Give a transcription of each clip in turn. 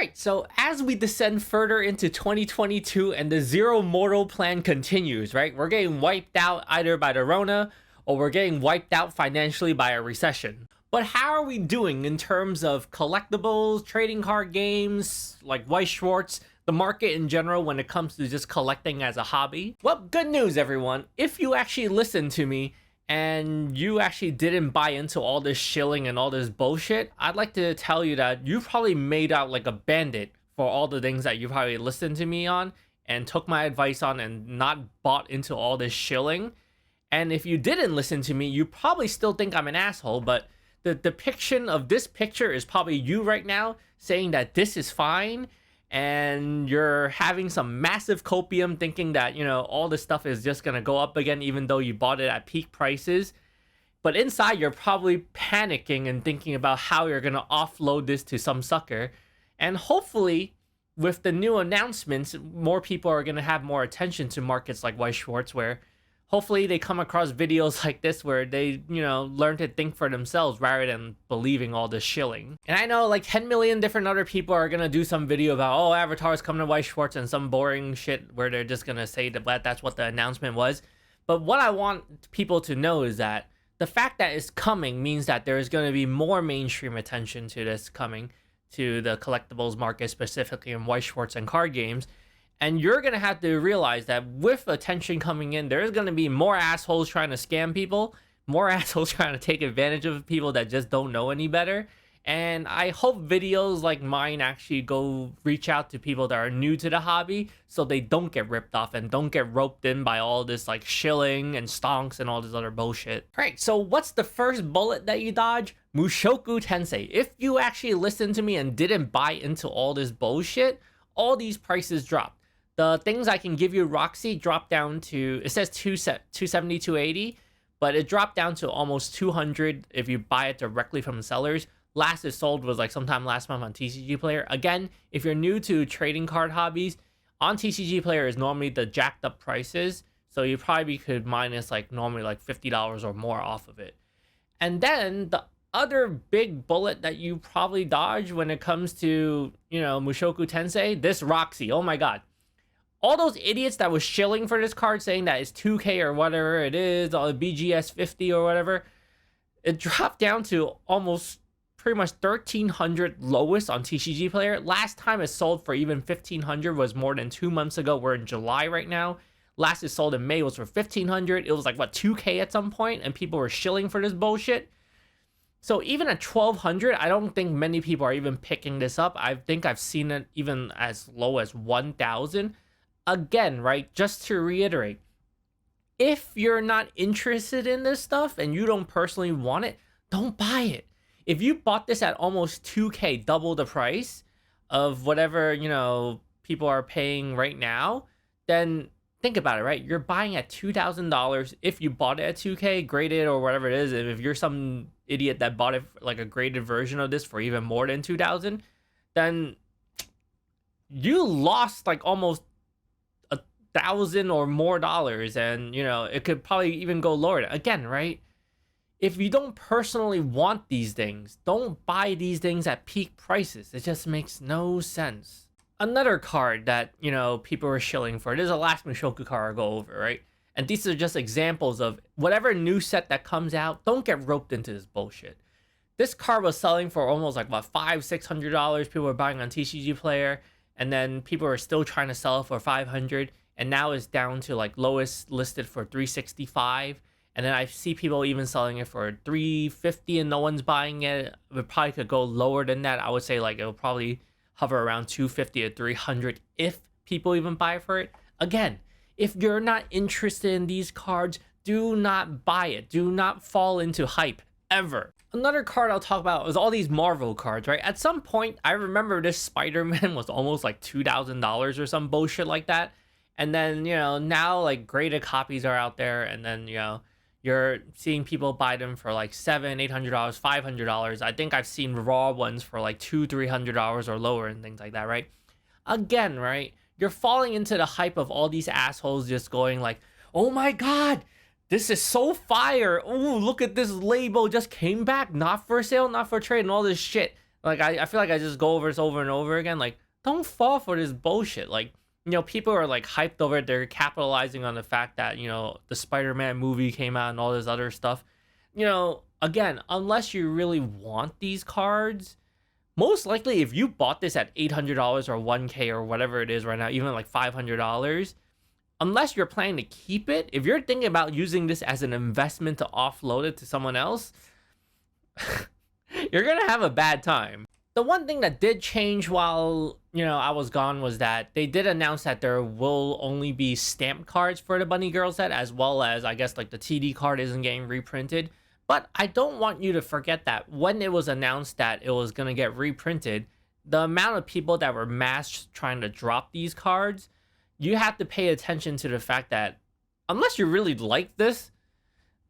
Alright, so as we descend further into 2022 and the zero mortal plan continues, right? We're getting wiped out either by the Rona or we're getting wiped out financially by a recession. But how are we doing in terms of collectibles, trading card games, like Weiss Schwarz, the market in general when it comes to just collecting as a hobby? Well, good news everyone. If you actually listened to me and you actually didn't buy into all this shilling and all this bullshit, I'd like to tell you that you probably made out like a bandit for all the things that you probably listened to me on and took my advice on and not bought into all this shilling. And if you didn't listen to me, you probably still think I'm an asshole, but the depiction of this picture is probably you right now saying that this is fine, and you're having some massive copium thinking that, you know, all this stuff is just gonna go up again even though you bought it at peak prices. But inside you're probably panicking and thinking about how you're gonna offload this to some sucker. And hopefully with the new announcements, more people are gonna have more attention to markets like Weiss Schwarz, where hopefully they come across videos like this where they, you know, learn to think for themselves rather than believing all this shilling. And I know like 10 million different other people are gonna do some video about, oh, Avatar's coming to Weiss Schwarz and some boring shit where they're just gonna say that that's what the announcement was. But what I want people to know is that the fact that it's coming means that there is gonna be more mainstream attention to this coming to the collectibles market, specifically in Weiss Schwarz and card games. And you're going to have to realize that with attention coming in, there's going to be more assholes trying to scam people, more assholes trying to take advantage of people that just don't know any better. And I hope videos like mine actually go reach out to people that are new to the hobby so they don't get ripped off and don't get roped in by all this like shilling and stonks and all this other bullshit. All right, so what's the first bullet that you dodge? Mushoku Tensei. If you actually listened to me and didn't buy into all this bullshit, all these prices dropped. The things I can give you, Roxy, dropped down to, it says 270, 280, but it dropped down to almost 200 if you buy it directly from sellers. Last it sold was like sometime last month on TCG Player. Again, if you're new to trading card hobbies, on TCG Player is normally the jacked up prices, so you probably could minus like normally like $50 or more off of it. And then the other big bullet that you probably dodge when it comes to, you know, Mushoku Tensei, this Roxy, oh my god. All those idiots that was shilling for this card saying that it's 2K or whatever it is, or BGS 50 or whatever, it dropped down to almost pretty much 1,300 lowest on TCG Player. Last time it sold for even 1,500 was more than 2 months ago. We're in July right now. Last it sold in May was for 1,500. It was like, what, 2K at some point, and people were shilling for this bullshit. So even at 1,200, I don't think many people are even picking this up. I think I've seen it even as low as 1,000. Again, right, just to reiterate, if you're not interested in this stuff and you don't personally want it, don't buy it. If you bought this at almost 2K, double the price of whatever, you know, people are paying right now, then think about it, right? You're buying at $2,000. If you bought it at 2K, graded or whatever it is, if you're some idiot that bought it like a graded version of this for even more than 2,000, then you lost like almost $1,000 or more dollars, and you know it could probably even go lower again, right? If you don't personally want these things, don't buy these things at peak prices. It just makes no sense. Another card that, you know, people are shilling for, this is the last Mushoku card I'll go over, right? And these are just examples of whatever new set that comes out, don't get roped into this bullshit. This card was selling for almost like what, $500-600. People were buying on TCG Player, and then people are still trying to sell it for $500. And now it's down to like lowest listed for $365, and then I see people even selling it for $350 and no one's buying it. It probably could go lower than that. I would say like it'll probably hover around $250 to $300 if people even buy for it. Again, if you're not interested in these cards, do not buy it. Do not fall into hype ever. Another card I'll talk about is all these Marvel cards, right? At some point, I remember this Spider-Man was almost like $2,000 or some bullshit like that. And then, you know, now like graded copies are out there, and then, you know, you're seeing people buy them for like $700, $800, $500. I think I've seen raw ones for like $200-300 or lower and things like that, right? Again, right? You're falling into the hype of all these assholes just going like, oh my god, this is so fire. Oh, look at this label just came back, not for sale, not for trade, and all this shit. Like I feel like I just go over this over and over again. Like, don't fall for this bullshit. Like, people are like hyped over it. They're capitalizing on the fact that, the Spider-Man movie came out and all this other stuff. Again, unless you really want these cards, most likely if you bought this at $800 or 1K or whatever it is right now, even like $500, unless you're planning to keep it, if you're thinking about using this as an investment to offload it to someone else, you're gonna have a bad time. The one thing that did change while, I was gone was that they did announce that there will only be stamp cards for the Bunny Girl set, as well as, I guess, like the TD card isn't getting reprinted. But I don't want you to forget that when it was announced that it was going to get reprinted, the amount of people that were mass trying to drop these cards, you have to pay attention to the fact that unless you really like this,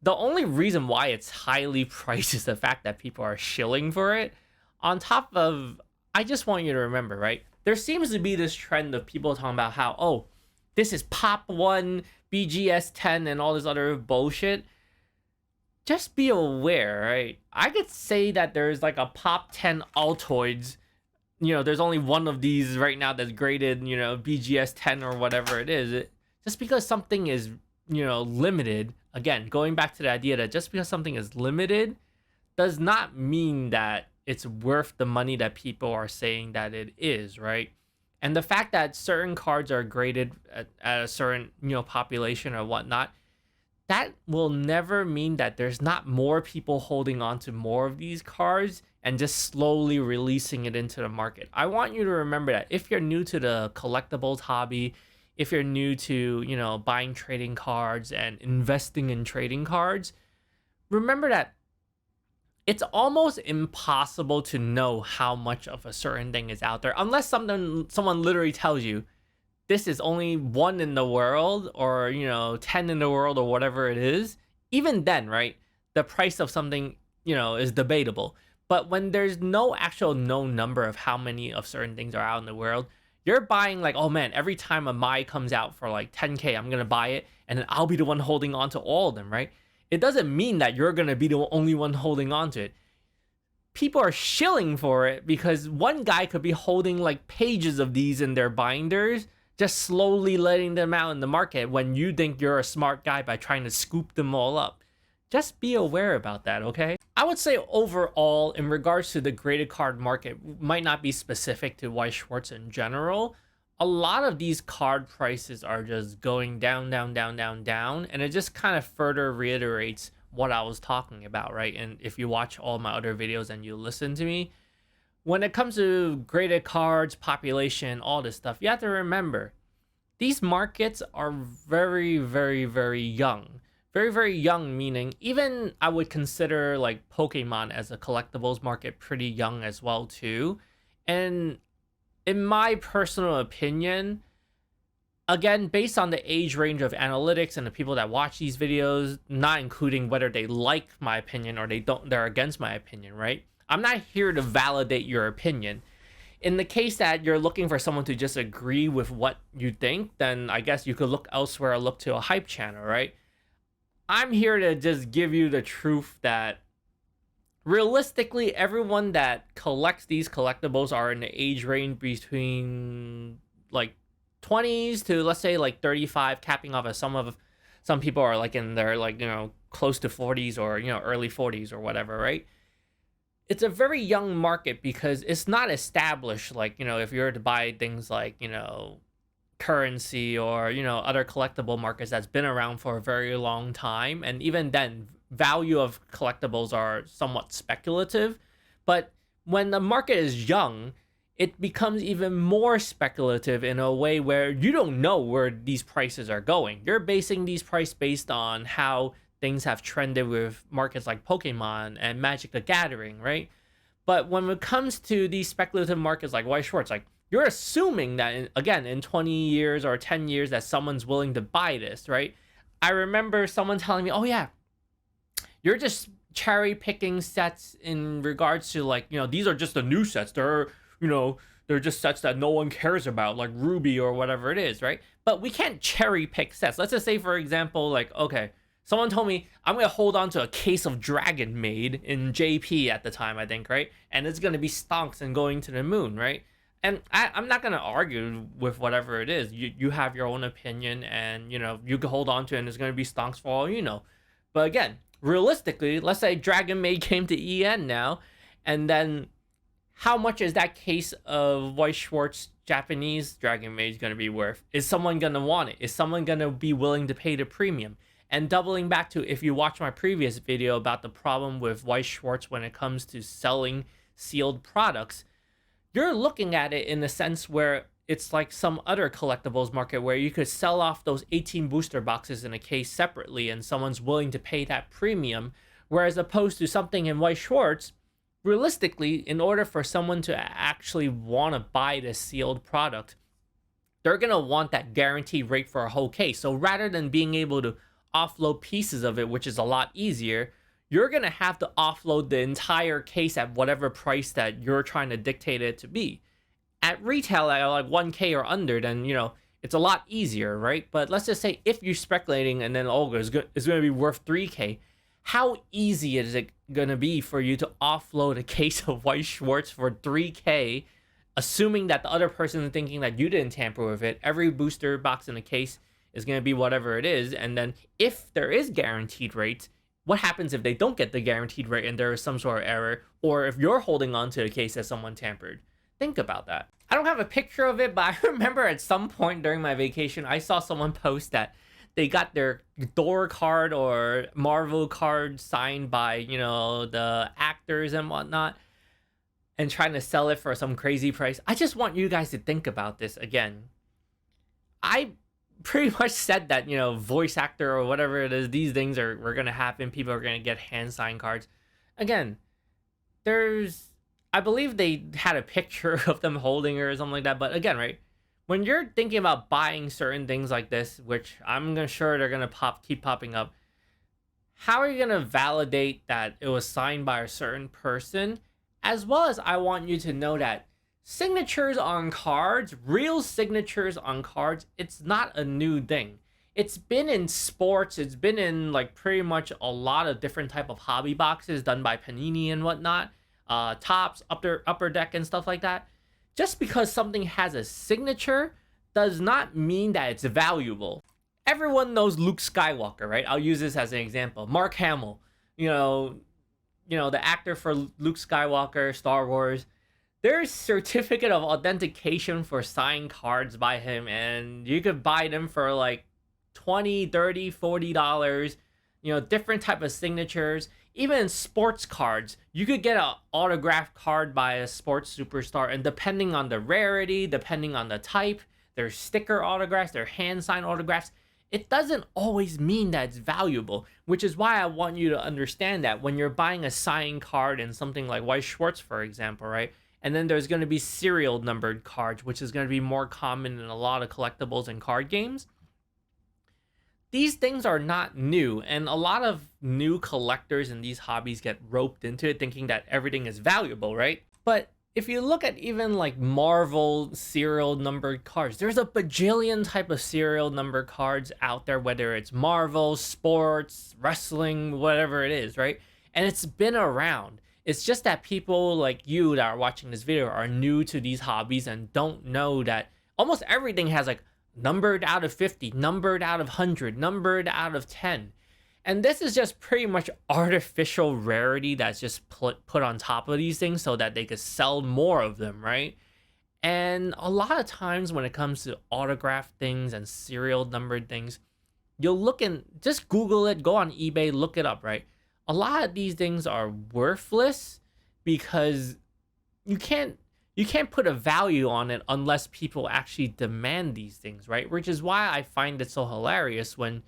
the only reason why it's highly priced is the fact that people are shilling for it. On top of, I just want you to remember, right? There seems to be this trend of people talking about how, oh, this is Pop 1, BGS 10, and all this other bullshit. Just be aware, right? I could say that there's like a Pop 10 Altoids. There's only one of these right now that's graded, BGS 10 or whatever it is. Just because something is, limited, again, going back to the idea that just because something is limited does not mean that it's worth the money that people are saying that it is, right? And the fact that certain cards are graded at a certain, population or whatnot, that will never mean that there's not more people holding on to more of these cards and just slowly releasing it into the market. I want you to remember that if you're new to the collectibles hobby, if you're new to, buying trading cards and investing in trading cards, remember that it's almost impossible to know how much of a certain thing is out there unless someone literally tells you this is only 1 in the world or 10 in the world or whatever it is. Even then, right, the price of something is debatable. But when there's no actual known number of how many of certain things are out in the world, you're buying like, oh man, every time a Mai comes out for like 10K, I'm gonna buy it and then I'll be the one holding on to all of them, right? It doesn't mean that you're gonna be the only one holding on to it. People are shilling for it because one guy could be holding like pages of these in their binders, just slowly letting them out in the market when you think you're a smart guy by trying to scoop them all up. Just be aware about that, okay? I would say overall, in regards to the graded card market, might not be specific to Weiss Schwarz in general. A lot of these card prices are just going down, down, down, down, down, and it just kind of further reiterates what I was talking about, right? And if you watch all my other videos and you listen to me, when it comes to graded cards, population, all this stuff, you have to remember, these markets are very, very, very young. Very, very young, meaning even I would consider like Pokemon as a collectibles market pretty young as well too. And in my personal opinion, again, based on the age range of analytics and the people that watch these videos, not including whether they like my opinion or they're against my opinion, right? I'm not here to validate your opinion. In the case that you're looking for someone to just agree with what you think, then I guess you could look elsewhere or look to a hype channel, right? I'm here to just give you the truth that realistically, everyone that collects these collectibles are in the age range between like 20s to, let's say, like 35, capping off as some people are like in their like, close to 40s or, early 40s or whatever, right? It's a very young market because it's not established like, if you were to buy things like, currency or other collectible markets that's been around for a very long time, and even then value of collectibles are somewhat speculative. But when the market is young, it becomes even more speculative in a way where you don't know where these prices are going. You're basing these prices based on how things have trended with markets like Pokemon and Magic the Gathering, right? But when it comes to these speculative markets like Weiss Schwarz, like, you're assuming that, in 20 years or 10 years that someone's willing to buy this, right? I remember someone telling me, oh yeah, you're just cherry picking sets in regards to like, these are just the new sets. They're just sets that no one cares about, like Ruby or whatever it is, right? But we can't cherry pick sets. Let's just say, for example, like, okay, Someone told me I'm gonna hold on to a case of Dragon Maid in JP at the time, I think, right? And it's gonna be stonks and going to the moon, right? And I'm not gonna argue with whatever it is. You have your own opinion, and you can hold on to it, and it's gonna be stonks for all you know. But again, realistically, let's say Dragon Maid came to EN now, and then how much is that case of Weiss Schwarz Japanese Dragon Maid going to be worth? Is someone going to want it? Is someone going to be willing to pay the premium? And doubling back to, if you watch my previous video about the problem with Weiss Schwarz when it comes to selling sealed products, you're looking at it in the sense where it's like some other collectibles market where you could sell off those 18 booster boxes in a case separately and someone's willing to pay that premium. Whereas opposed to something in Weiss Schwarz, realistically, in order for someone to actually want to buy this sealed product, they're going to want that guaranteed rate for a whole case. So rather than being able to offload pieces of it, which is a lot easier, you're going to have to offload the entire case at whatever price that you're trying to dictate it to be. At retail, at like 1K or under, then, it's a lot easier, right? But let's just say if you're speculating and then, it's going to be worth 3K, how easy is it going to be for you to offload a case of Weiss Schwarz for 3K, assuming that the other person is thinking that you didn't tamper with it? Every booster box in the case is going to be whatever it is. And then if there is guaranteed rates, what happens if they don't get the guaranteed rate and there is some sort of error? Or if you're holding on to a case that someone tampered? Think about that. I don't have a picture of it, but I remember at some point during my vacation, I saw someone post that they got their Thor card or Marvel card signed by, the actors and whatnot, and trying to sell it for some crazy price. I just want you guys to think about this again. I pretty much said that, voice actor or whatever it is, these things were going to happen. People are going to get hand signed cards. Again, I believe they had a picture of them holding it or something like that. But again, right? When you're thinking about buying certain things like this, which I'm sure they're going to keep popping up, how are you going to validate that it was signed by a certain person? As well as I want you to know that signatures on cards, real signatures on cards, it's not a new thing. It's been in sports. It's been in like pretty much a lot of different type of hobby boxes done by Panini and whatnot. Tops, upper deck and stuff like that. Just because something has a signature does not mean that it's valuable. Everyone knows Luke Skywalker, right? I'll use this as an example. Mark Hamill, the actor for Luke Skywalker, Star Wars. There's certificate of authentication for signed cards by him, and you could buy them for like $20, $30, $40. Different type of signatures. Even in sports cards, you could get an autographed card by a sports superstar, and depending on the rarity, depending on the type, there's sticker autographs, there's hand signed autographs. It doesn't always mean that it's valuable, which is why I want you to understand that when you're buying a signed card in something like Weiss Schwarz, for example, right? And then there's going to be serial numbered cards, which is going to be more common in a lot of collectibles and card games. These things are not new, and a lot of new collectors in these hobbies get roped into it thinking that everything is valuable, right? But if you look at even like Marvel serial numbered cards, there's a bajillion type of serial numbered cards out there, whether it's Marvel, sports, wrestling, whatever it is, right? And it's been around. It's just that people like you that are watching this video are new to these hobbies and don't know that almost everything has like numbered out of 50, numbered out of 100, numbered out of 10. And this is just pretty much artificial rarity that's just put on top of these things so that they could sell more of them, right? And a lot of times when it comes to autographed things and serial numbered things, you'll look and just Google it, go on eBay, look it up, right? A lot of these things are worthless because you can't put a value on it unless people actually demand these things, right? Which is why I find it so hilarious when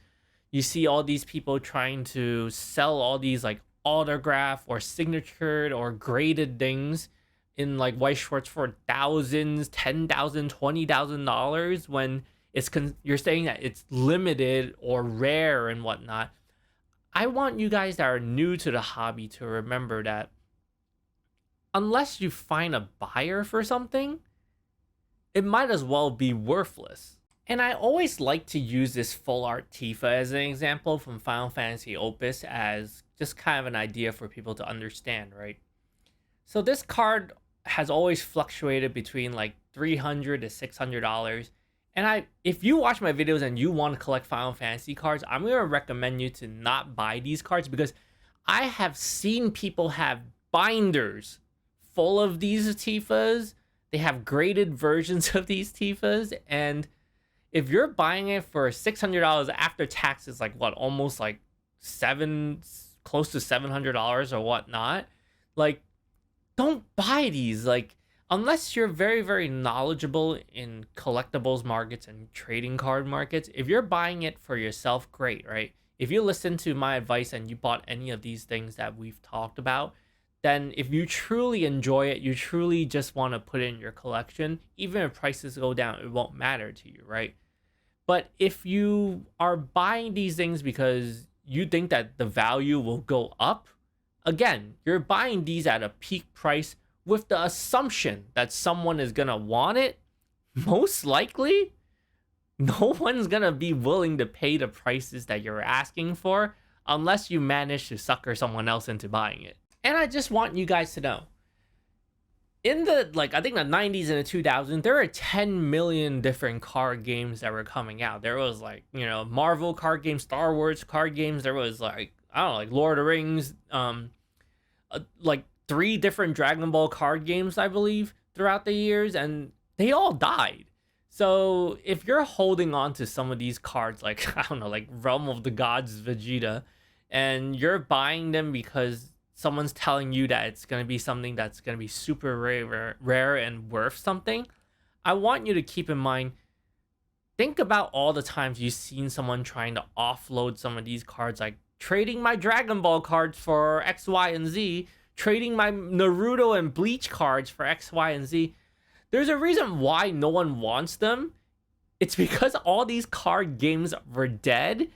you see all these people trying to sell all these like autograph or signatured or graded things in like Weiss Schwarz for thousands, $10,000, $20,000 when you're saying that it's limited or rare and whatnot. I want you guys that are new to the hobby to remember that unless you find a buyer for something, it might as well be worthless. And I always like to use this full art Tifa as an example from Final Fantasy Opus as just kind of an idea for people to understand, right? So this card has always fluctuated between like $300 to $600. And if you watch my videos and you want to collect Final Fantasy cards, I'm going to recommend you to not buy these cards because I have seen people have binders full of these Tifas. They have graded versions of these Tifas, and if you're buying it for $600 after taxes, like what, almost like close to $700 or whatnot, like, don't buy these. Like, unless you're very, very knowledgeable in collectibles markets and trading card markets, if you're buying it for yourself, great, right? If you listen to my advice and you bought any of these things that we've talked about, then if you truly enjoy it, you truly just want to put it in your collection, even if prices go down, it won't matter to you, right? But if you are buying these things because you think that the value will go up, again, you're buying these at a peak price with the assumption that someone is going to want it. Most likely, no one's going to be willing to pay the prices that you're asking for unless you manage to sucker someone else into buying it. And I just want you guys to know, in the, like, I think the 90s and the 2000s, there were 10 million different card games that were coming out. There was, like, you know, Marvel card games, Star Wars card games. There was, like, I don't know, like Lord of the Rings, like 3 different Dragon Ball card games, I believe, throughout the years, and they all died. So if you're holding on to some of these cards, like, I don't know, like Realm of the Gods Vegeta, and you're buying them because someone's telling you that it's going to be something that's going to be super rare and worth something, I want you to keep in mind, think about all the times you've seen someone trying to offload some of these cards, like trading my Dragon Ball cards for X, Y, and Z, trading my Naruto and Bleach cards for X, Y, and Z. There's a reason why no one wants them. It's because all these card games were dead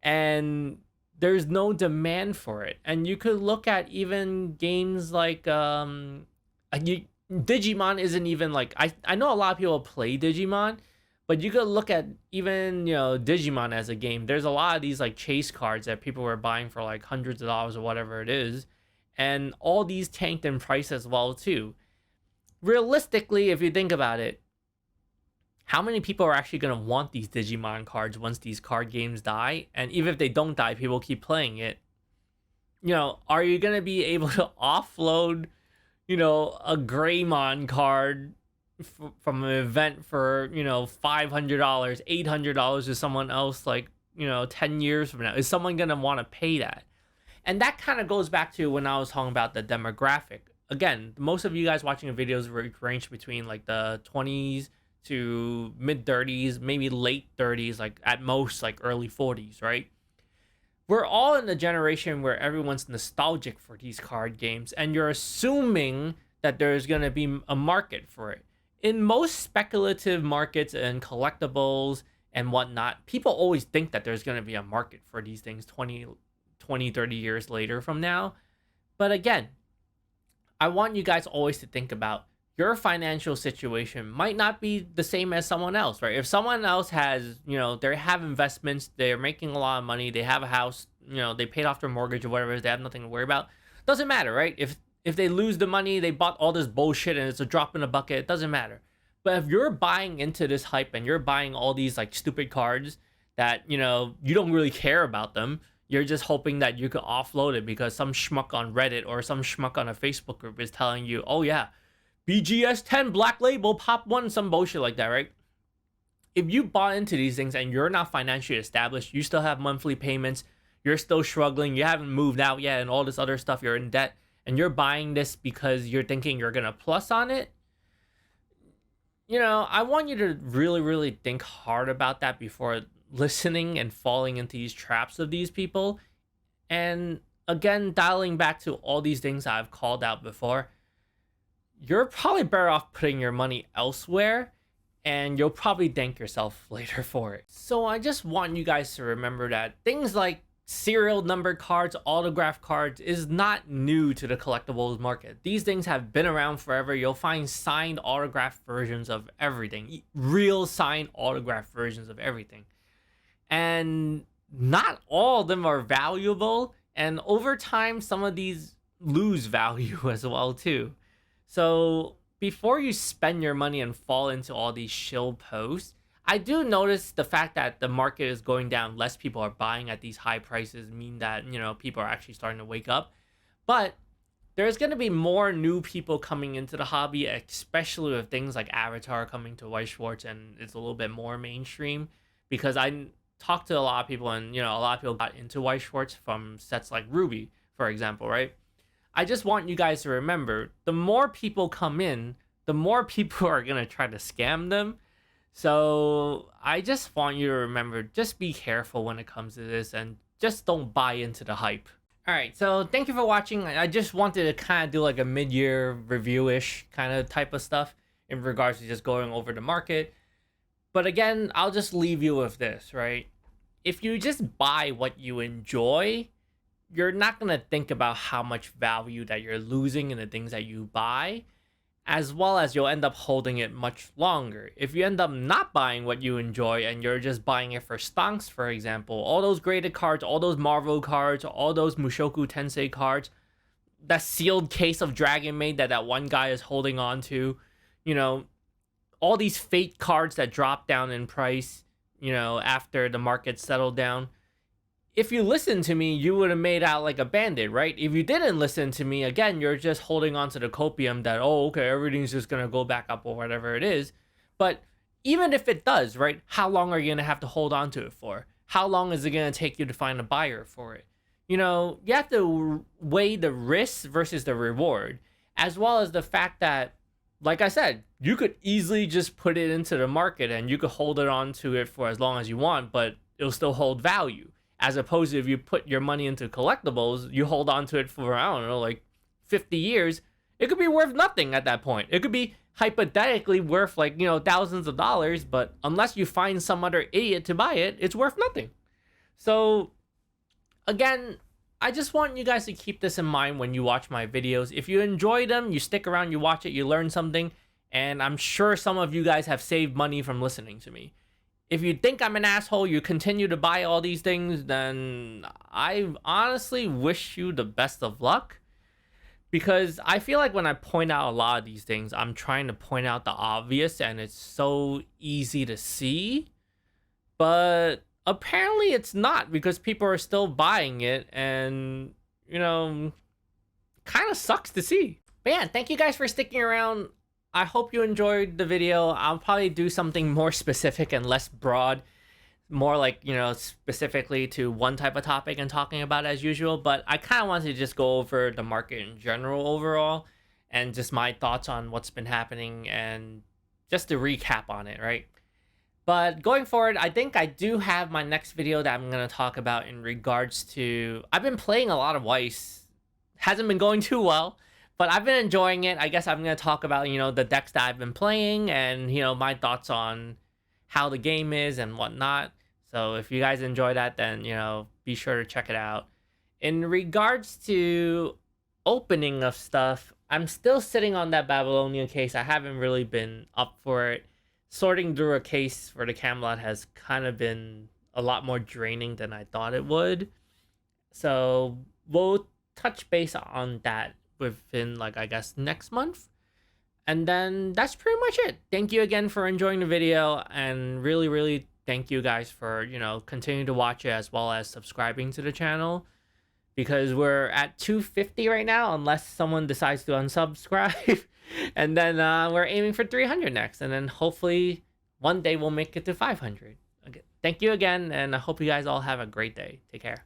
and there's no demand for it. And you could look at even games like Digimon isn't even like, I know a lot of people play Digimon, but you could look at even, you know, Digimon as a game. There's a lot of these like chase cards that people were buying for like hundreds of dollars or whatever it is, and all these tanked in price as well too. Realistically, if you think about it, how many people are actually going to want these Digimon cards once these card games die? And even if they don't die, people keep playing it. You know, are you going to be able to offload, you know, a Greymon card from an event for, you know, $500, $800 to someone else, like, you know, 10 years from now? Is someone going to want to pay that? And that kind of goes back to when I was talking about the demographic. Again, most of you guys watching the videos range between like the 20s to mid 30s, maybe late 30s, like at most like early 40s, right? We're all in the generation where everyone's nostalgic for these card games, and you're assuming that there's going to be a market for it. In most speculative markets and collectibles and whatnot, people always think that there's going to be a market for these things 20, 30 years later from now. But again, I want you guys always to think about your financial situation might not be the same as someone else, right? If someone else has, you know, they have investments, they're making a lot of money, they have a house, you know, they paid off their mortgage or whatever, they have nothing to worry about, doesn't matter, right? If they lose the money, they bought all this bullshit and it's a drop in the bucket, it doesn't matter. But if you're buying into this hype and you're buying all these like stupid cards that, you know, you don't really care about them, you're just hoping that you could offload it because some schmuck on Reddit or some schmuck on a Facebook group is telling you, oh yeah, BGS 10 Black Label Pop 1, some bullshit like that, right? If you bought into these things and you're not financially established, you still have monthly payments, you're still struggling, you haven't moved out yet, and all this other stuff, you're in debt, and you're buying this because you're thinking you're gonna plus on it, you know, I want you to really, really think hard about that before listening and falling into these traps of these people. And again, dialing back to all these things I've called out before, you're probably better off putting your money elsewhere, and you'll probably thank yourself later for it. So I just want you guys to remember that things like serial number cards, autograph cards is not new to the collectibles market. These things have been around forever. You'll find signed autograph versions of everything, real signed autograph versions of everything. And not all of them are valuable. And over time, some of these lose value as well too. So before you spend your money and fall into all these shill posts, I do notice the fact that the market is going down. Less people are buying at these high prices mean that, people are actually starting to wake up. But there's going to be more new people coming into the hobby, especially with things like Avatar coming to Weiss Schwarz and it's a little bit more mainstream. Because I talked to a lot of people and, a lot of people got into Weiss Schwarz from sets like Ruby, for example, right? I just want you guys to remember, the more people come in, the more people are going to try to scam them. So I just want you to remember, just be careful when it comes to this and just don't buy into the hype. All right, so thank you for watching. I just wanted to kind of do like a mid-year review-ish kind of type of stuff in regards to just going over the market. But again, I'll just leave you with this, right? If you just buy what you enjoy, you're not going to think about how much value that you're losing in the things that you buy, as well as you'll end up holding it much longer. If you end up not buying what you enjoy and you're just buying it for stonks, for example, all those graded cards, all those Marvel cards, all those Mushoku Tensei cards, that sealed case of Dragon Maid that one guy is holding on to, all these fate cards that drop down in price, after the market settled down. If you listened to me, you would have made out like a bandit, right? If you didn't listen to me, again, you're just holding on to the copium that, oh, okay, everything's just going to go back up or whatever it is. But even if it does, right, how long are you going to have to hold on to it for? How long is it going to take you to find a buyer for it? You have to weigh the risk versus the reward, as well as the fact that, like I said, you could easily just put it into the market and you could hold it on to it for as long as you want, but it'll still hold value. As opposed to if you put your money into collectibles, you hold on to it for, I don't know, like 50 years, it could be worth nothing at that point. It could be hypothetically worth like, thousands of dollars, but unless you find some other idiot to buy it, it's worth nothing. So again, I just want you guys to keep this in mind when you watch my videos. If you enjoy them, you stick around, you watch it, you learn something, and I'm sure some of you guys have saved money from listening to me. If you think I'm an asshole, you continue to buy all these things, then I honestly wish you the best of luck. Because I feel like when I point out a lot of these things, I'm trying to point out the obvious and it's so easy to see. But apparently it's not, because people are still buying it and, kind of sucks to see. But yeah, thank you guys for sticking around. I hope you enjoyed the video. I'll probably do something more specific and less broad, more like, specifically to one type of topic and talking about it as usual. But I kind of wanted to just go over the market in general overall and just my thoughts on what's been happening and just to recap on it, right? But going forward, I think I do have my next video that I'm going to talk about in regards to, I've been playing a lot of Weiss. Hasn't been going too well, but I've been enjoying it. I guess I'm going to talk about, the decks that I've been playing and, my thoughts on how the game is and whatnot. So if you guys enjoy that, then, be sure to check it out. In regards to opening of stuff, I'm still sitting on that Babylonian case. I haven't really been up for it. Sorting through a case for the Camelot has kind of been a lot more draining than I thought it would. So we'll touch base on that within, I guess, next month. And then that's pretty much it. Thank you again for enjoying the video. And really, really thank you guys for, continuing to watch it as well as subscribing to the channel. Because we're at 250 right now, unless someone decides to unsubscribe. And then we're aiming for 300 next. And then hopefully one day we'll make it to 500. Okay. Thank you again. And I hope you guys all have a great day. Take care.